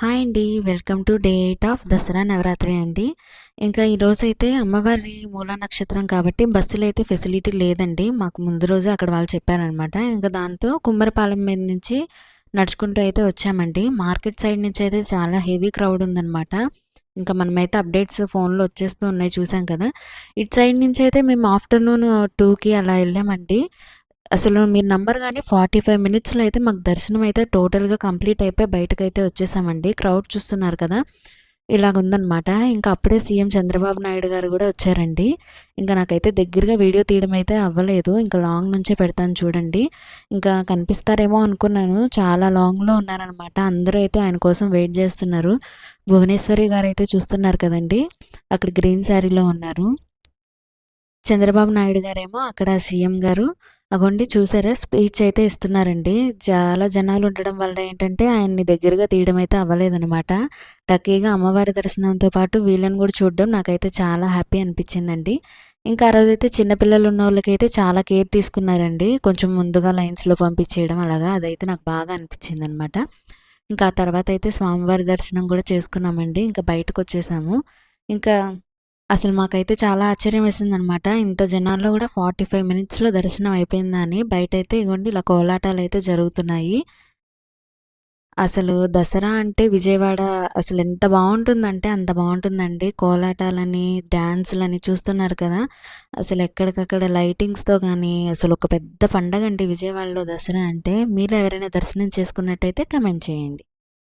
Hi అండి. Welcome to day 8 of Dasara Navaratri అండి. ఇంకా ఈరోజైతే అమ్మవారి మూలా నక్షత్రం కాబట్టి బస్సులైతే ఫెసిలిటీ లేదండి. మాకు ముందు రోజే అక్కడ వాళ్ళు చెప్పారనమాట. ఇంకా దాంతో కుమ్మరపాలెం మీద నుంచి నడుచుకుంటూ అయితే వచ్చామండి. మార్కెట్ సైడ్ నుంచి అయితే చాలా హెవీ క్రౌడ్ ఉందనమాట. ఇంకా మనమైతే అప్డేట్స్ ఫోన్‌లో వచ్చేస్తూ ఉన్నాయి చూసాం కదా! ఇటు సైడ్ నుంచి అయితే మేము ఆఫ్టర్‌నూన్ 2కి అలా వెళ్ళామండి. అసలు మీరు నమ్మరు గానీ 45 మినిట్స్‌లో అయితే మాకు దర్శనం అయితే టోటల్‌గా కంప్లీట్ అయిపోయి బయటకైతే వచ్చేసామండి. క్రౌడ్ చూస్తున్నారు కదా! ఇలాగుందనమాట. ఇంకా అప్పుడే సీఎం చంద్రబాబు నాయుడు గారు గూడా వచ్చారండి. ఇంకా నాకైతే దగ్గరగా వీడియో తీయడం అయితే అవ్వలేదు. ఇంకా లాంగ్ నుంచే పెడతాను చూడండి. ఇంకా కనిపిస్తారేమో అనుకున్నాను. చాలా లాంగ్‌లో ఉన్నారనమాట. అందరూ అయితే ఆయన కోసం వెయిట్ జేస్తున్నారు. భువనేశ్వరి గారైతే చూస్తున్నారు కదండీ! అక్కడ గ్రీన్ శారీలో ఉన్నారు. చంద్రబాబు నాయుడు గారేమో అక్కడ సీఎం గారు అగోండి చూసారా స్పీచ్ అయితే ఇస్తున్నారండి. చాలా జనాలు ఉండడం వల్ల ఏంటంటే ఆయన్ని దగ్గరగా తీయడం అయితే అవ్వలేదనమాట. లక్కీగా అమ్మవారి దర్శనంతో పాటు వీళ్ళని కూడా చూడడం నాకైతే చాలా హ్యాపీ అనిపించిందండి. ఇంకా ఆ రోజైతే చిన్న పిల్లలు ఉన్నోళ్ళకైతే చాలా కేర్ తీసుకున్నారండి. కొంచెం ముందుగా లైన్స్‌లో పంపించేయడం అలాగా అదైతే నాకు బాగా అనిపించిందనమాట. ఇంకా ఆ తర్వాత అయితే స్వామివారి దర్శనం కూడా చేసుకున్నామండి. ఇంకా బయటకొచ్చేసాము. ఇంకా అసలు మాకైతే చాలా ఆశ్చర్యం వేసిందనమాట. ఇంత జనాల్లో గూడా 45 మినిట్స్‌లో దర్శనం అయిపోయిందా అని. బయటైతే ఇగోండి ఇలా కోలాటాలైతే జరుగుతున్నాయి. అసలు దసరా అంటే విజయవాడ అసలెంత బావుంటుందంటే అంత బావుంటుందండి. కోలాటాలని, డాన్సులని చూస్తున్నారు కదా! అసలెక్కడికక్కడ లైటింగ్స్‌తో గానీ అసలొక పెద్ద పండగండి విజయవాడలో దసరా అంటే. మీలో ఎవరైనా దర్శనం చేసుకున్నట్టయితే కామెంట్ చేయండి.